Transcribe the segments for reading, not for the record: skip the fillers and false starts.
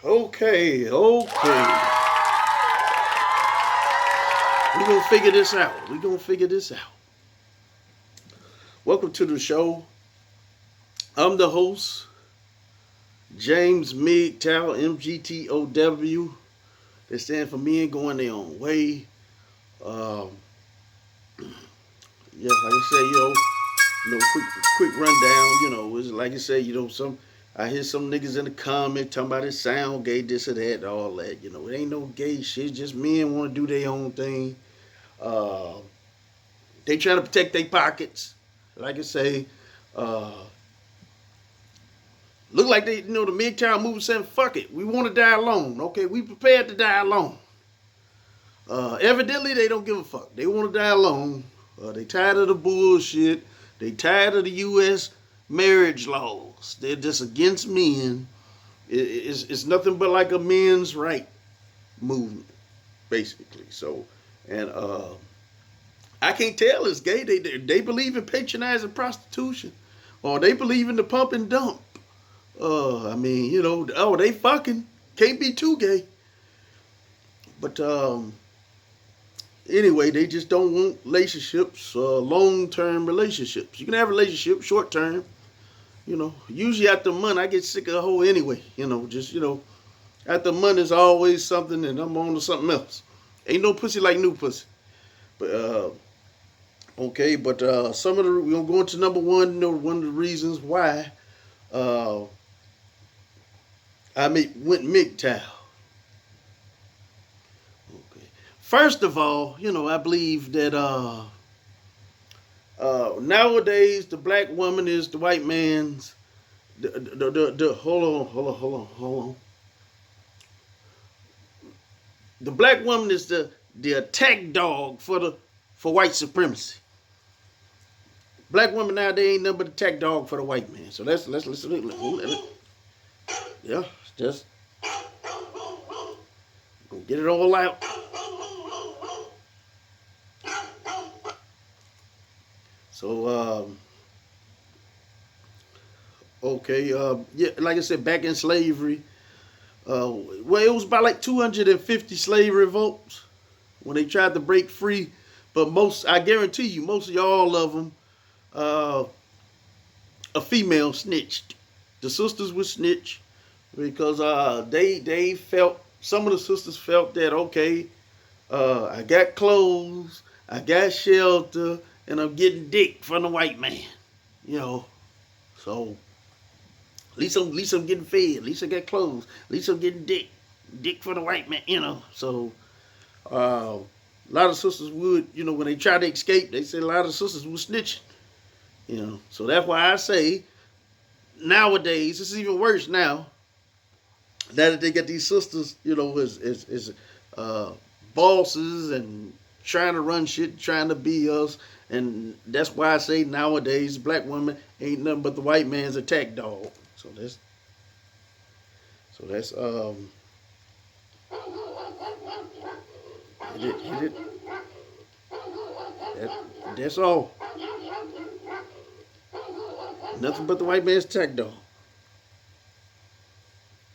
Okay. We're gonna figure this out. Welcome to the show. I'm the host, James MGTOW, MGTOW. They stand for men going their own way. Um, yeah, like I say, quick rundown. It's like I say, I hear some niggas in the comment talking about it sound gay, this or that, all that. It ain't no gay shit. Just men want to do their own thing. Uh, they trying to protect their pockets. Like I say, uh, look like the MGTOW movement saying, fuck it, we want to die alone. Okay, we prepared to die alone. Evidently, they don't give a fuck. They want to die alone. They tired of the bullshit. They tired of the U.S. marriage laws. They're just against men. It's nothing but like a men's right movement, basically. So, and I can't tell it's gay. They believe in patronizing prostitution, or they believe in the pump and dump. They fucking can't be too gay. But anyway, they just don't want relationships, long-term relationships. You can have relationships, short-term. Usually after a month, I get sick of the whole anyway. After a month is always something, and I'm on to something else. Ain't no pussy like new pussy. But okay, but we're gonna go into number one. One of the reasons why I went MGTOW. Okay. First of all, I believe that nowadays the black woman is the white man's. Hold on. The black woman is the attack dog for white supremacy. Black woman nowadays ain't nothing but attack dog for the white man. So let's yeah, just go get it all out. So okay, yeah, like I said, back in slavery, well, it was about like 250 slave revolts when they tried to break free. But I guarantee you, most of y'all of them, a female snitched. The sisters would snitch because they felt, some of the sisters felt that, okay, I got clothes, I got shelter, and I'm getting dick from the white man. So at least I'm getting fed, at least I got clothes, at least I'm getting dick for the white man. So a lot of sisters would, when they tried to escape, they said a lot of sisters were snitching. So that's why I say nowadays it's even worse now. Now that they get these sisters, as bosses and trying to run shit, trying to be us, and that's why I say nowadays black woman ain't nothing but the white man's attack dog. So that's hit it. That's all. Nothing but the white man's attack dog.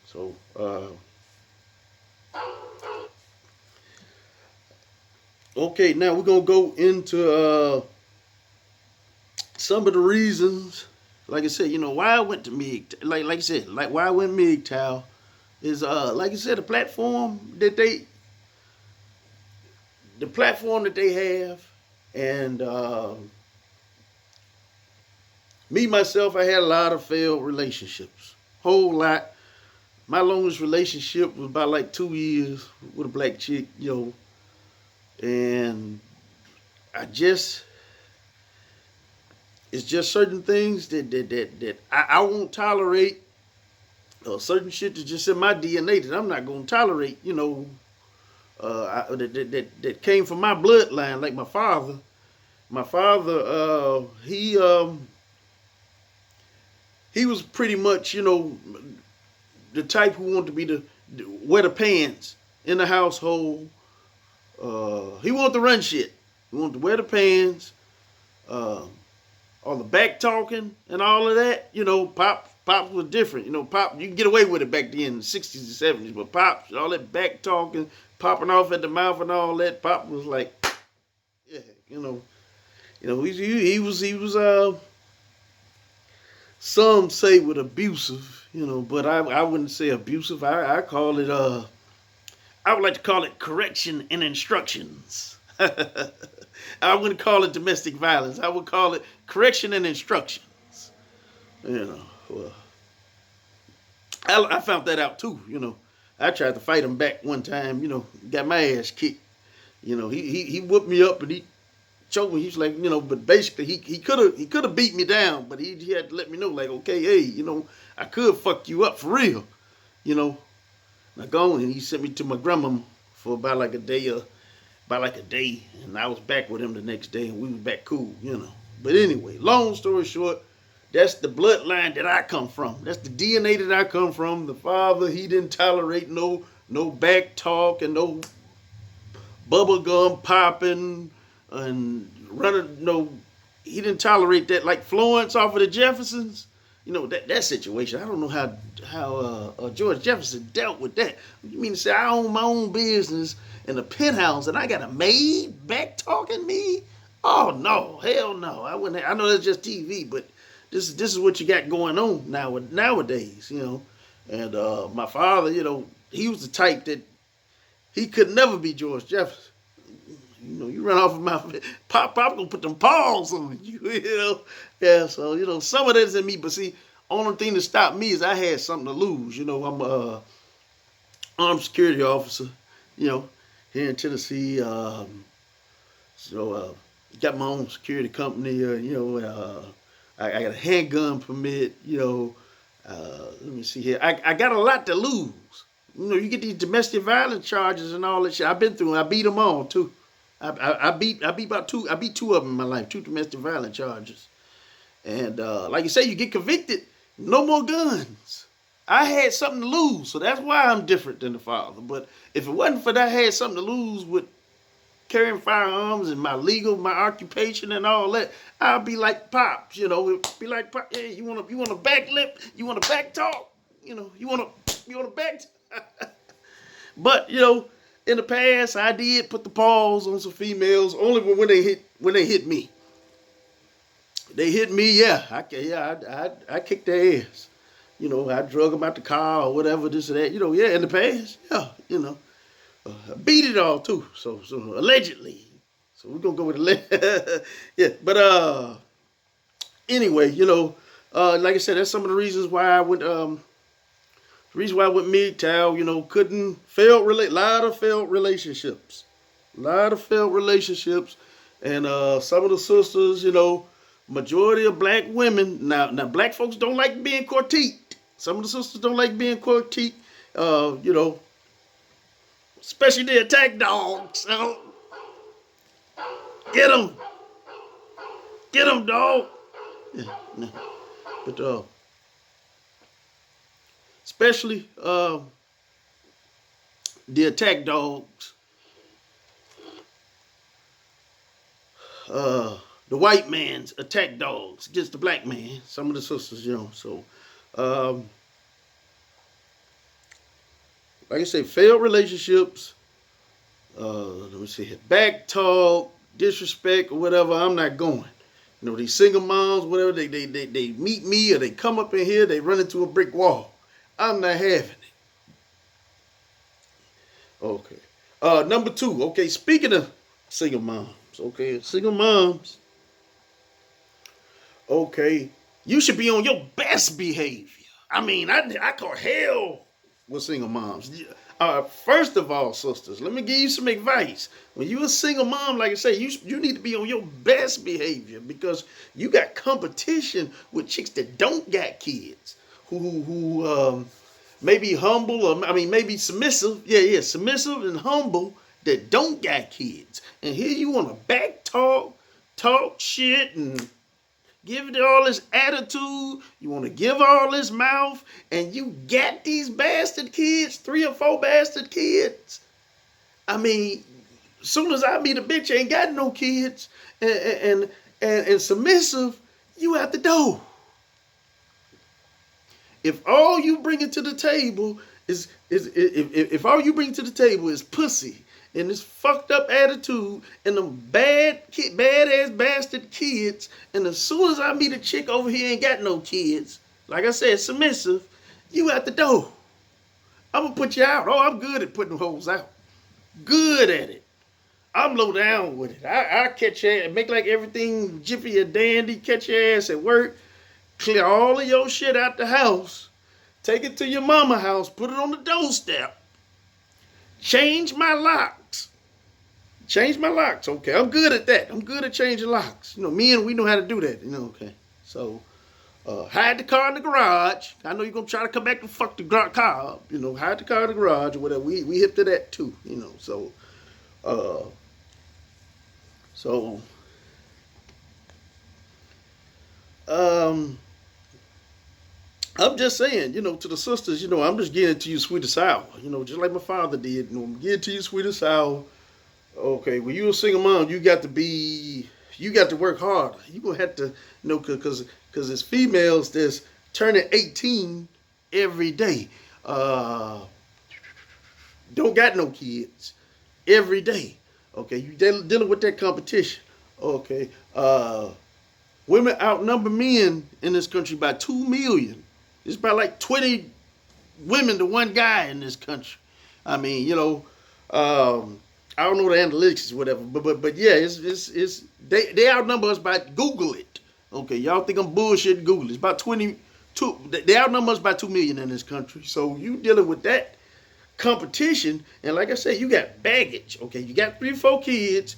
So okay, now we're gonna go into some of the reasons. Like I said, why I went to MGTOW. Like I said, why I went MGTOW is like I said, the platform that they have, and me myself, I had a lot of failed relationships, whole lot. My longest relationship was about like 2 years with a black chick, and it's just certain things that I won't tolerate, certain shit that's just in my DNA that I'm not gonna tolerate, that came from my bloodline, like my father. My father, he was pretty much, the type who wanted to be wear the pants in the household. He wanted to run shit. He wanted to wear the pants. all the back talking and all of that. Pop was different. Pop, you can get away with it back then in the 60s and 70s, but Pop, all that back talking, popping off at the mouth and all that, Pop was like, yeah, he was some say with abusive, but I wouldn't say abusive. I call it I would like to call it correction and instructions. I wouldn't call it domestic violence. I would call it correction and instructions. Well, I found that out too. I tried to fight him back one time. Got my ass kicked. He whooped me up and he choked me. He's like, but basically he could have beat me down, but he had to let me know, like, okay, hey, I could fuck you up for real. Now go on, and he sent me to my grandma for about like a day, and I was back with him the next day, and we was back cool. But anyway, long story short, that's the bloodline that I come from. That's the DNA that I come from. The father, he didn't tolerate no back talk and no bubble gum popping and running. He didn't tolerate that. Like Florence off of the Jeffersons. That situation. I don't know how George Jefferson dealt with that. You mean to say I own my own business in a penthouse and I got a maid back talking me? Oh no, hell no. I wouldn't. I know that's just TV, but this is what you got going on nowadays. And my father, he was the type that he could never be George Jefferson. You run off of my pop gonna put them paws on you. Yeah. So some of that's in me, but see, only thing that stopped me is I had something to lose. I'm a armed security officer. Here in Tennessee. Got my own security company. I got a handgun permit. Let me see here. I got a lot to lose. You get these domestic violence charges and all that shit. I've been through them. I beat them all too. I beat two of them in my life, 2 domestic violence charges. And like you say, you get convicted, no more guns. I had something to lose, so that's why I'm different than the father. But if it wasn't for that, I had something to lose with carrying firearms and my occupation and all that, I'd be like Pops, be like, Pop, hey, you want a back lip? You want a back talk? You want a back But, in the past, I did put the paws on some females only when they hit me. They hit me, yeah. I kicked their ass. I drug them out the car or whatever, this or that. Yeah, in the past, yeah, I beat it all too. So allegedly. So we're gonna go with yeah. But anyway, like I said, that's some of the reasons why I went. The reason why I went MGTOW, couldn't lot of failed relationships, and some of the sisters, majority of black women. Now black folks don't like being critiqued. Some of the sisters don't like being critiqued. Especially the attack dogs. Get them, dog. Yeah, no. But especially the attack dogs. The white man's attack dogs against the black man. Some of the sisters, So, like I say, failed relationships. Let me see here. Back talk, disrespect, or whatever. I'm not going. These single moms, whatever, they meet me or they come up in here, they run into a brick wall. I'm not having it. Okay. Number 2. Okay, speaking of single moms. Okay, single moms. Okay, you should be on your best behavior. I mean, I call hell with single moms. First of all, sisters, let me give you some advice. When you're a single mom, like I say, you need to be on your best behavior because you got competition with chicks that don't got kids, who may be humble or maybe submissive. Yeah, submissive and humble that don't got kids. And here you want to back talk shit and give it all this attitude. You want to give all this mouth, and you got these bastard kids, 3 or 4 bastard kids. I mean, as soon as I meet a bitch, ain't got no kids, and submissive you at the door. If all you bring to the table is if all you bring to the table is pussy and this fucked up attitude and them badass bastard kids, and as soon as I meet a chick over here ain't got no kids, like I said, submissive, you at the door. I'm gonna put you out. Oh, I'm good at putting hoes out. Good at it. I'm low down with it. I catch your ass, make like everything jiffy or dandy, catch your ass at work, clear all of your shit out the house, take it to your mama house, put it on the doorstep, change my locks. Change my locks, okay. I'm good at that. I'm good at changing locks. You know, men, we know how to do that, you know, okay. So, hide the car in the garage. I know you're going to try to come back and fuck the car up. You know, hide the car in the garage or whatever. We hip to that too, you know. I'm just saying, you know, to the sisters, you know, I'm just getting to you sweet or sour. You know, just like my father did. You know, I'm getting to you sweet or sour. Okay, when you're a single mom, you got to work harder. You're going to have to, you know, because it's females that's turning 18 every day. Don't got no kids every day. Okay, you dealing with that competition. Okay, women outnumber men in this country by 2 million. It's about like 20 women to one guy in this country. I mean, you know, I don't know the analytics or whatever, but yeah, it's they outnumber us by Google it. Okay, y'all think I'm bullshit? Google it. It's about 22. They outnumber us by 2 million in this country. So you dealing with that competition, and like I said, you got baggage. Okay, you got 3 or 4 kids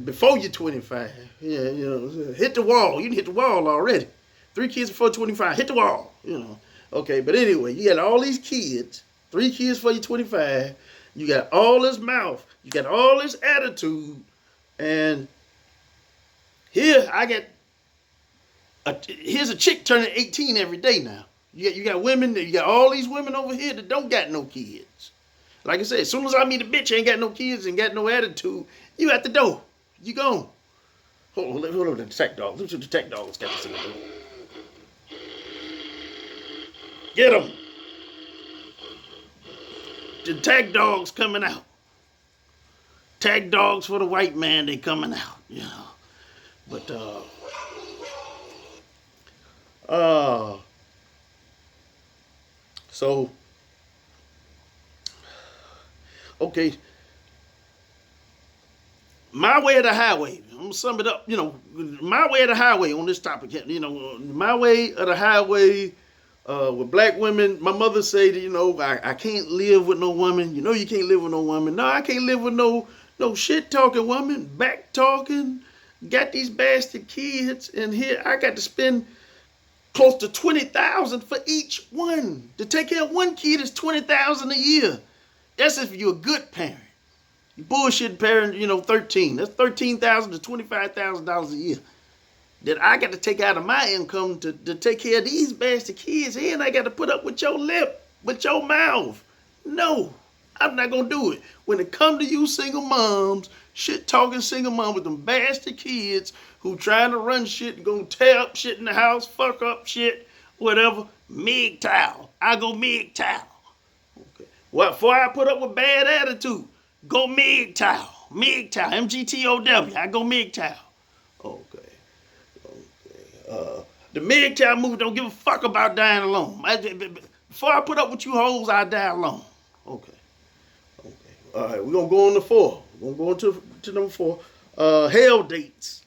before you're 25. Yeah, you know, hit the wall. You can hit the wall already. 3 kids before 25. Hit the wall. You know. Okay, but anyway, you got all these kids. 3 kids before you're 25. You got all this mouth. You got all this attitude. And here I got here's a chick turning 18 every day now. You got women, you got all these women over here that don't got no kids. Like I said, as soon as I meet a bitch ain't got no kids and got no attitude, you at the door. You gone. Hold on, the tech dog. Look at the tech dog's got to see the door. Get them. The tag dogs coming out. Tag dogs for the white man, they coming out, you know. But so okay. My way of the highway. I'm gonna sum it up, you know, my way of the highway on this topic, you know, my way of the highway. With black women, my mother say that, you know, I can't live with no woman. You know you can't live with no woman. No, I can't live with no shit talking woman, back talking, got these bastard kids, and here I got to spend close to $20,000 for each one. To take care of one kid is $20,000 a year. That's if you're a good parent. You bullshit parent, you know, 13. That's $13,000 to $25,000 a year that I got to take out of my income to take care of these bastard kids, and I got to put up with your lip, with your mouth. No, I'm not going to do it. When it come to you single moms, shit-talking single mom with them bastard kids who trying to run shit and going to tear up shit in the house, fuck up shit, whatever, MGTOW. I go MGTOW. Okay. Well, before I put up with bad attitude, go MGTOW. MGTOW, MGTOW. I go MGTOW. Okay. The MGTOW movement don't give a fuck about dying alone. Before I put up with you hoes, I die alone. Okay. All right, we're going to go on to 4. We're going to go to number 4. Hell dates.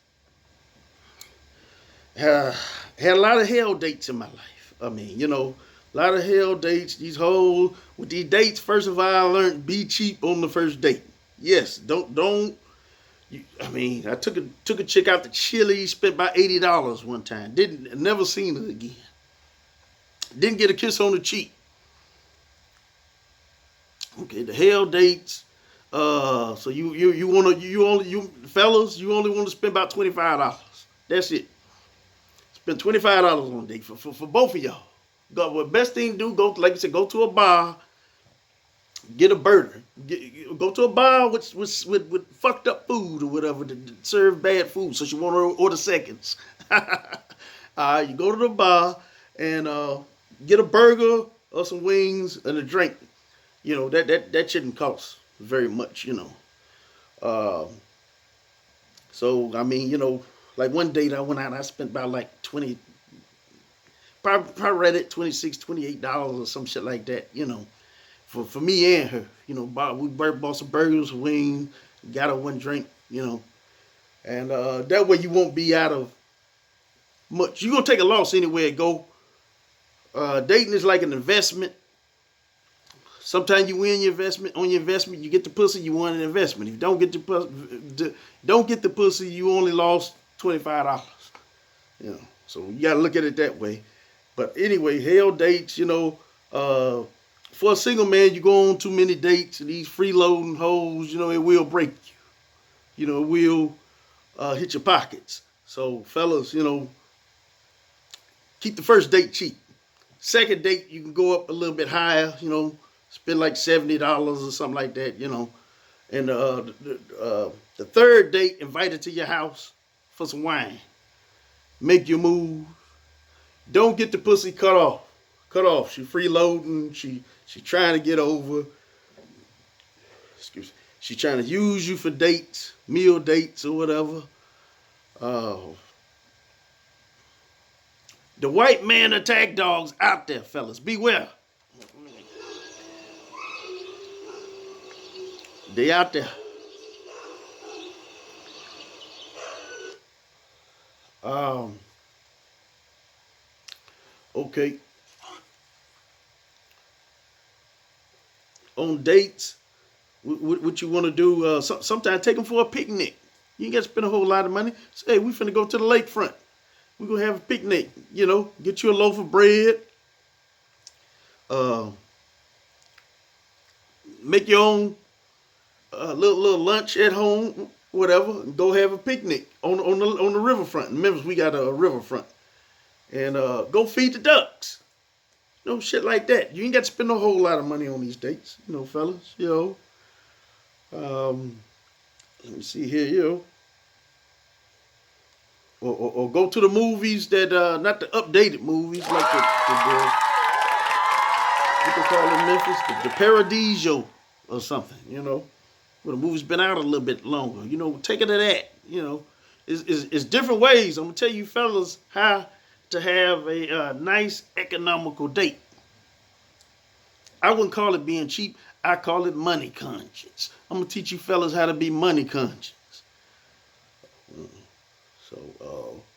Had a lot of hell dates in my life. I mean, you know, a lot of hell dates. These hoes, with these dates, first of all, I learned be cheap on the first date. Yes, don't. I mean, I took a chick out to Chili, spent about $80 one time. Never seen her again. Didn't get a kiss on the cheek. Okay, the hell dates. So fellas, you only want to spend about $25. That's it. Spend $25 on a date for both of y'all. What best thing to do, go, like you said, go to a bar. Get a burger. Go to a bar with fucked up food or whatever to serve bad food, so you want to order seconds. You go to the bar and get a burger or some wings and a drink. That shouldn't cost very much. Uh, so I mean, like one date I went out, and I spent about like 20, probably right at 26, $28 or some shit like that. For me and her. We bought some burgers, wings, got her one drink. And that way you won't be out of much. You're gonna take a loss anywhere it go. Dating is like an investment. Sometimes you win your investment. On your investment, you get the pussy, you won an investment. If you don't get the pussy, you only lost $25. So you gotta look at it that way. But anyway, hell dates. For a single man, you go on too many dates, and these freeloading hoes, it will break you. It will hit your pockets. So fellas, keep the first date cheap. Second date, you can go up a little bit higher. Spend like $70 or something like that. And the third date, invite her to your house for some wine. Make your move. Don't get the pussy cut off. She freeloading. She trying to get over. Excuse me. She trying to use you for dates, meal dates or whatever. The white man attack dogs out there, fellas. Beware. They out there. Okay. On dates, what you want to do? Sometimes take them for a picnic. You ain't got to spend a whole lot of money. Say, hey, we finna go to the lakefront. We're gonna have a picnic. Get you a loaf of bread. Make your own little lunch at home, whatever. And go have a picnic on the riverfront. In Memphis, we got a riverfront, and go feed the ducks. Shit like that. You ain't got to spend a whole lot of money on these dates, fellas. Let me see here, or go to the movies that not the updated movies like the what they call it in Memphis, the Paradiso or something. Where the movie's been out a little bit longer. Take it to that. It's different ways. I'm gonna tell you fellas how to have a nice economical date. I wouldn't call it being cheap. I call it money conscious. I'm gonna teach you fellas how to be money conscious.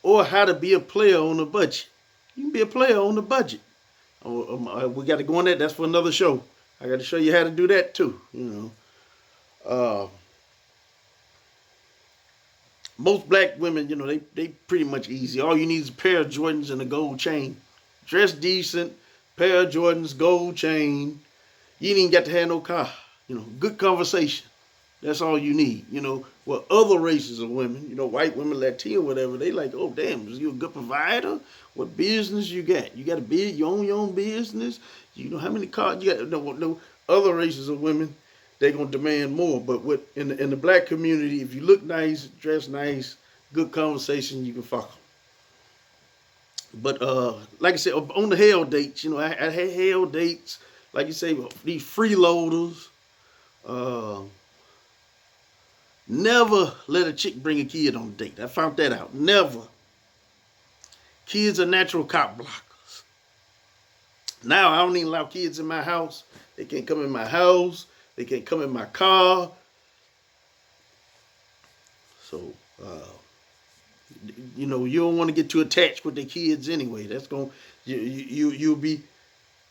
Or how to be a player on a budget. You can be a player on a budget. We got to go on that. That's for another show. I got to show you how to do that too. Most black women, they pretty much easy. All you need is a pair of Jordans and a gold chain. Dress decent, pair of Jordans, gold chain. You ain't even got to have no car. Good conversation. That's all you need. Well, other races of women, white women, Latino, whatever, they like, oh, damn, is you a good provider? What business you got? You got a bid, you own your own business? How many cars you got? No, other races of women, they're going to demand more. But in the black community, if you look nice, dress nice, good conversation, you can fuck them. But like I said, on the hell dates, I had hell dates. Like you say, these freeloaders. Never let a chick bring a kid on a date. I found that out. Never. Kids are natural cop blockers. Now I don't even allow kids in my house. They can't come in my house. They can't come in my car. So, you don't want to get too attached with the kids anyway. That's you'll be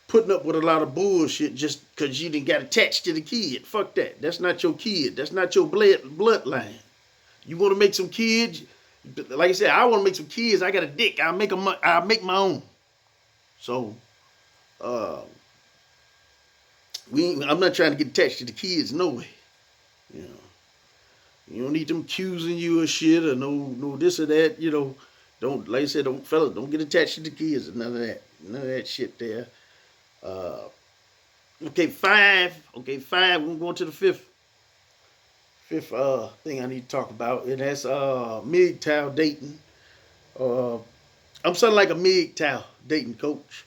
putting up with a lot of bullshit just because you didn't got attached to the kid. Fuck that. That's not your kid. That's not your bloodline. You want to make some kids? Like I said, I want to make some kids. I got a dick. I'll make my own. So, I'm not trying to get attached to the kids. No way. You don't need them accusing you of shit or no this or that. Don't, like I said, fellas, don't get attached to the kids or none of that. None of that shit there. Okay, 5. We're going to the fifth thing I need to talk about. And that's MGTOW dating. I'm something like a MGTOW dating coach.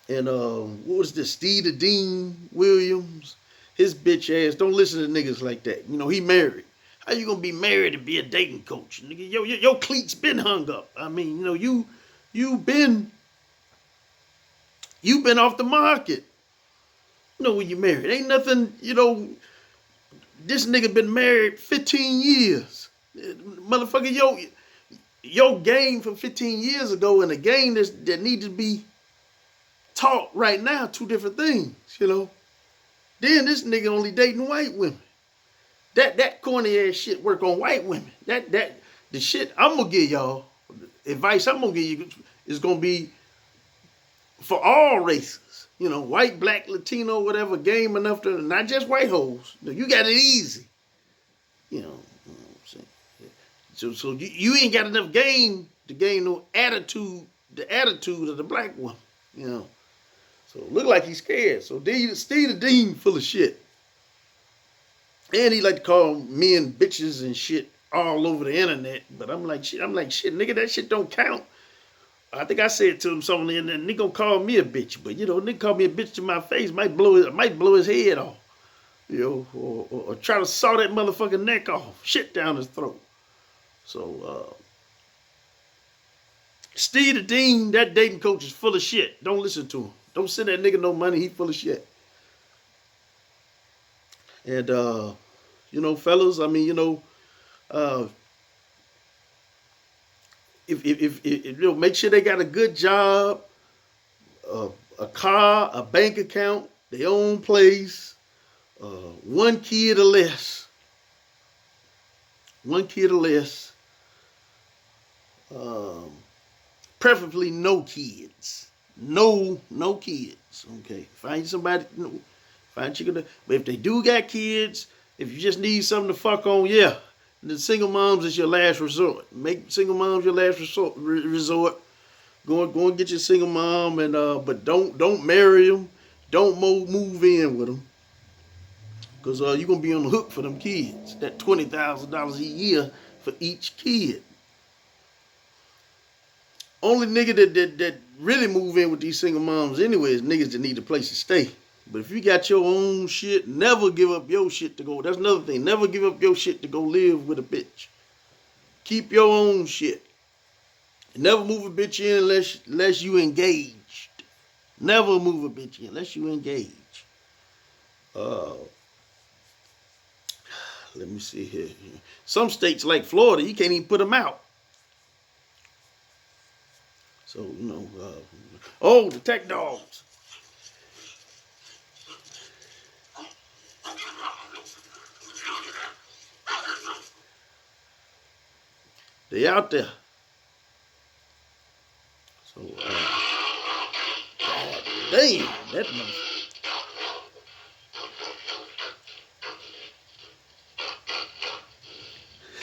And what was this? Steve the Dean Williams, his bitch ass. Don't listen to niggas like that. You know, he married. How you gonna be married and be a dating coach? Nigga, your cleats been hung up. I mean, you know, you've been off the market. You know, when you married. Ain't nothing, you know, this nigga been married 15 years. Motherfucker, your game from 15 years ago and the game that need to be taught right now, two different things, you know. Then this nigga only dating white women. That corny ass shit work on white women. The shit I'm gonna give y'all, advice I'm gonna give you is gonna be for all races. You know, white, black, Latino, whatever, game enough to, not just white hoes. You got it easy. You know what I'm saying? So you ain't got enough game to gain no attitude, the attitude of the black woman, you know. So look like he's scared. So Steve the Dean full of shit. And he like to call men bitches and shit all over the internet. But I'm like, shit, nigga, that shit don't count. I think I said to him something, and then nigga gonna call me a bitch. But you know, nigga call me a bitch to my face, might blow his head off. You know, or try to saw that motherfucking neck off, shit down his throat. So Steve the Dean, that dating coach is full of shit. Don't listen to him. Don't send that nigga no money, he full of shit. And you know, fellas, I mean, you know, if you know, make sure they got a good job, a car, a bank account, their own place, one kid or less. One kid or less. Preferably no kids. No kids. Okay. Find somebody, find chicken. But if they do got kids, if you just need something to fuck on, yeah. The single moms is your last resort. Make single moms your last resort. Go and get your single mom, and but don't marry them. Don't move in with them, cause you're gonna be on the hook for them kids. That $20,000 a year for each kid. Only nigga that really move in with these single moms anyway is niggas that need a place to stay. But if you got your own shit, never give up your shit to go. That's another thing. Never give up your shit to go live with a bitch. Keep your own shit. Never move a bitch in unless you engaged. Never move a bitch in unless you engaged. Let me see here. Some states like Florida, you can't even put them out. So, you know, the tech dogs. They out there. So, God damn, that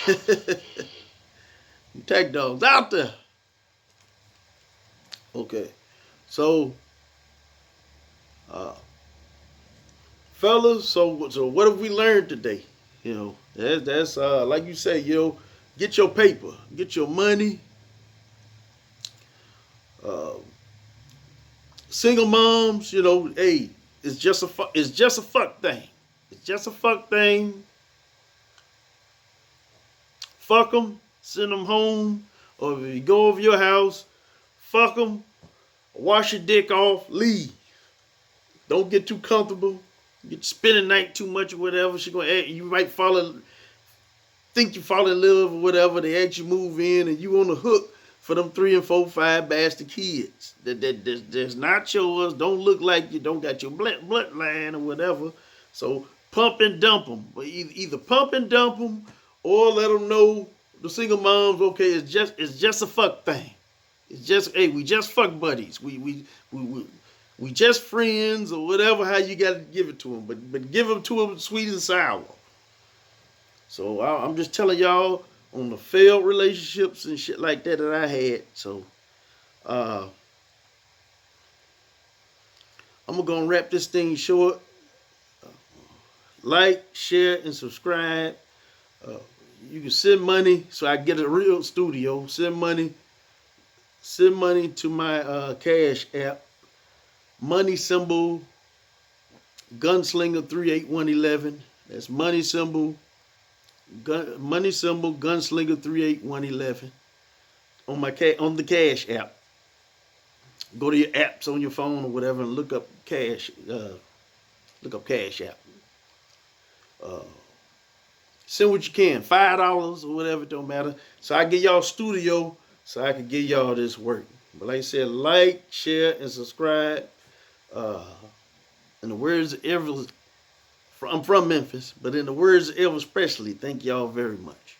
motherfucker. Tech dogs out there. Okay, so, fellas, so what have we learned today? You know, that's like you say, you know, get your paper, get your money. Single moms, you know, hey, it's just a fuck thing. It's just a fuck thing. Fuck them, send them home, or if you go over your house, fuck them, wash your dick off, leave. Don't get too comfortable. Get spending night too much or whatever. You might think you fall in love or whatever. They ask you move in and you on the hook for them 3 and 4, 5 bastard kids. That's not yours. Don't look like you don't got your bloodline or whatever. So pump and dump them. But either pump and dump them or let them know, the single moms, okay, it's just a fuck thing. It's just, hey, we just fuck buddies. We just friends or whatever, how you got to give it to them. But give them to them sweet and sour. So I'm just telling y'all on the failed relationships and shit like that I had. So I'm going to wrap this thing short. Like, share, and subscribe. You can send money so I get a real studio. Send money Send money to my Cash app. Money symbol Gunslinger 38111. That's money symbol Gunslinger 38111 on on the Cash app. Go to your apps on your phone or whatever and look up Cash app. Uh, Send what you can, $5 or whatever, it don't matter. So I get y'all studio so I can give y'all this work. But like I said, like, share, and subscribe. Uh, in the words of Elvis, I'm from Memphis, but in the words of Elvis Presley, thank y'all very much.